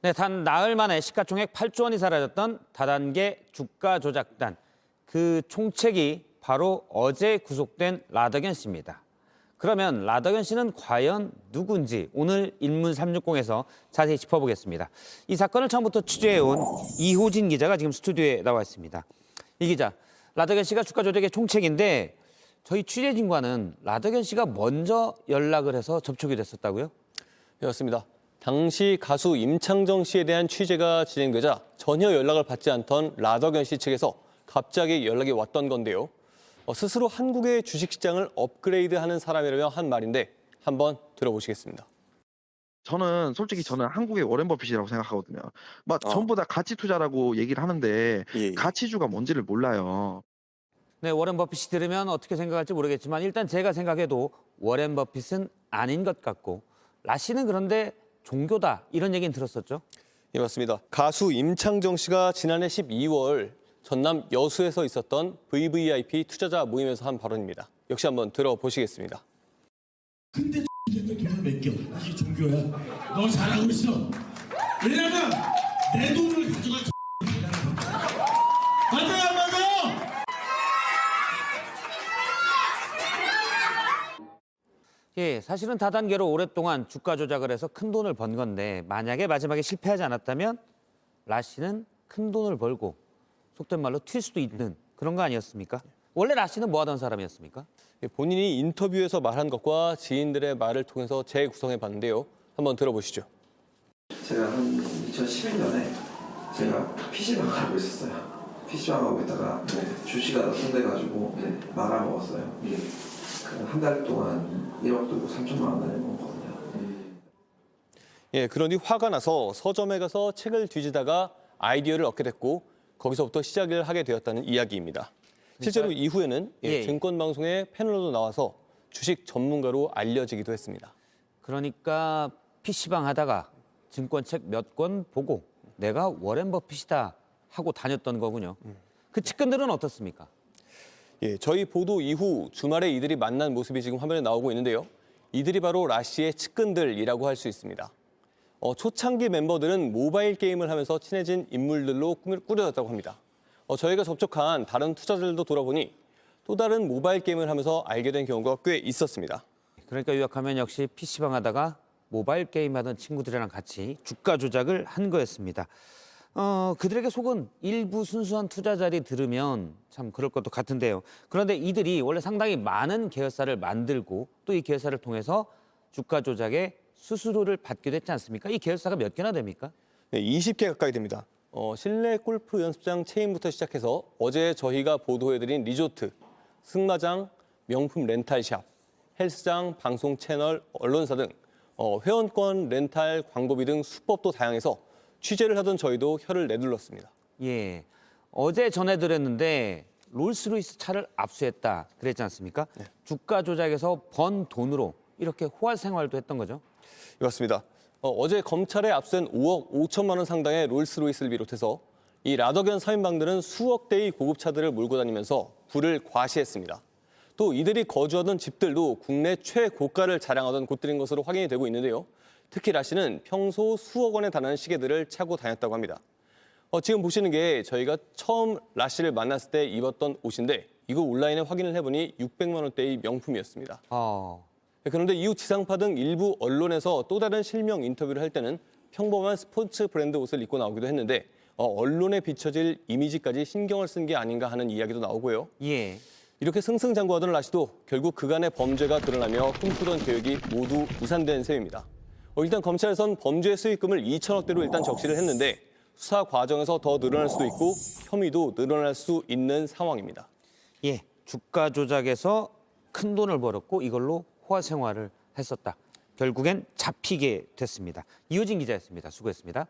네, 단 나흘 만에 시가총액 8조 원이 사라졌던 다단계 주가 조작단. 그 총책이 바로 어제 구속된 라더견 씨입니다. 그러면 라더견 씨는 과연 누군지 오늘 인문 360에서 자세히 짚어보겠습니다. 이 사건을 처음부터 취재해온 이호진 기자가 지금 스튜디오에 나와 있습니다. 이 기자, 라더견 씨가 주가 조작의 총책인데 저희 취재진과는 라더견 씨가 먼저 연락을 해서 접촉이 됐었다고요? 그렇습니다. 당시 가수 임창정 씨에 대한 취재가 진행되자 전혀 연락을 받지 않던 라더견 씨 측에서 갑자기 연락이 왔던 건데요. 스스로 한국의 주식시장을 업그레이드하는 사람이라며 한 말인데 한번 들어보시겠습니다. 솔직히 저는 한국의 워렌 버핏이라고 생각하거든요. 전부 다 가치 투자라고 얘기를 하는데 가치주가 뭔지를 몰라요. 네, 워렌 버핏이 들으면 어떻게 생각할지 모르겠지만 일단 제가 생각해도 워렌 버핏은 아닌 것 같고 라 씨는 그런데 종교다 이런 얘기는 들었었죠? 예, 맞습니다. 가수 임창정 씨가 지난해 12월 전남 여수에서 있었던 VVIP 투자자 모임에서 한 발언입니다. 역시 한번 들어보시겠습니다. 근데 돈을 맡겨. 이게 종교야. 너 잘하고 있어. 왜냐면 내 돈을 가져가. 맞아요, 안 맞아요? 예, 사실은 다단계로 오랫동안 주가 조작을 해서 큰 돈을 번 건데 만약에 마지막에 실패하지 않았다면 라 씨는 큰 돈을 벌고 속된 말로 튈 수도 있는 그런 거 아니었습니까? 원래 라 씨는 뭐 하던 사람이었습니까? 본인이 인터뷰에서 말한 것과 지인들의 말을 통해서 재구성해 봤는데요. 한번 들어보시죠. 제가 한 2011년에 제가 PC방 하고 있었어요. PC방 하고 있다가 주식하다 손대가지고 말아먹었어요. 한 달 동안 1억도 3천만 원 내먹었거든요. 예, 그러니 화가 나서 서점에 가서 책을 뒤지다가 아이디어를 얻게 됐고 거기서부터 시작을 하게 되었다는 이야기입니다. 실제로 이후에는 증권방송의 패널로도 나와서 주식 전문가로 알려지기도 했습니다. 그러니까 PC방 하다가 증권책 몇 권 보고 내가 워렌 버핏이다 하고 다녔던 거군요. 그 측근들은 어떻습니까? 예, 저희 보도 이후 주말에 이들이 만난 모습이 지금 화면에 나오고 있는데요. 이들이 바로 라 씨의 측근들이라고 할 수 있습니다. 초창기 멤버들은 모바일 게임을 하면서 친해진 인물들로 꾸려졌다고 합니다. 저희가 접촉한 다른 투자자들도 돌아보니 또 다른 모바일 게임을 하면서 알게 된 경우가 꽤 있었습니다. 그러니까 요약하면 역시 PC방 하다가 모바일 게임 하던 친구들이랑 같이 주가 조작을 한 거였습니다. 그들에게 속은 일부 순수한 투자자들이 들으면 참 그럴 것도 같은데요. 그런데 이들이 원래 상당히 많은 계열사를 만들고 또 이 계열사를 통해서 주가 조작의 수수료를 받기도 했지 않습니까? 이 계열사가 몇 개나 됩니까? 네, 20개 가까이 됩니다. 실내 골프 연습장 체인부터 시작해서 어제 저희가 보도해드린 리조트, 승마장, 명품 렌탈샵, 헬스장, 방송 채널, 언론사 등 회원권 렌탈, 광고비 등 수법도 다양해서 취재를 하던 저희도 혀를 내둘렀습니다. 예, 어제 전해드렸는데 롤스로이스 차를 압수했다 그랬지 않습니까? 네. 주가 조작에서 번 돈으로 이렇게 호화 생활도 했던 거죠? 맞습니다. 어제 검찰에 압수한 5억 5천만 원 상당의 롤스로이스를 비롯해서 이 라더견 3인방들은 수억 대의 고급차들을 몰고 다니면서 부를 과시했습니다. 또 이들이 거주하던 집들도 국내 최고가를 자랑하던 곳들인 것으로 확인이 되고 있는데요. 특히 라 씨는 평소 수억 원에 달하는 시계들을 차고 다녔다고 합니다. 지금 보시는 게 저희가 처음 라 씨를 만났을 때 입었던 옷인데 이거 온라인에 확인을 해보니 600만 원대의 명품이었습니다. 그런데 이후 지상파 등 일부 언론에서 또 다른 실명 인터뷰를 할 때는 평범한 스포츠 브랜드 옷을 입고 나오기도 했는데 언론에 비춰질 이미지까지 신경을 쓴 게 아닌가 하는 이야기도 나오고요. 예. 이렇게 승승장구하던 라 씨도 결국 그간의 범죄가 드러나며 꿈꾸던 계획이 모두 무산된 셈입니다. 일단 검찰에선 범죄 수익금을 2천억대로 일단 적시를 했는데 수사 과정에서 더 늘어날 수도 있고 혐의도 늘어날 수 있는 상황입니다. 예, 주가 조작에서 큰 돈을 벌었고 이걸로 호화 생활을 했었다. 결국엔 잡히게 됐습니다. 이호진 기자였습니다. 수고했습니다.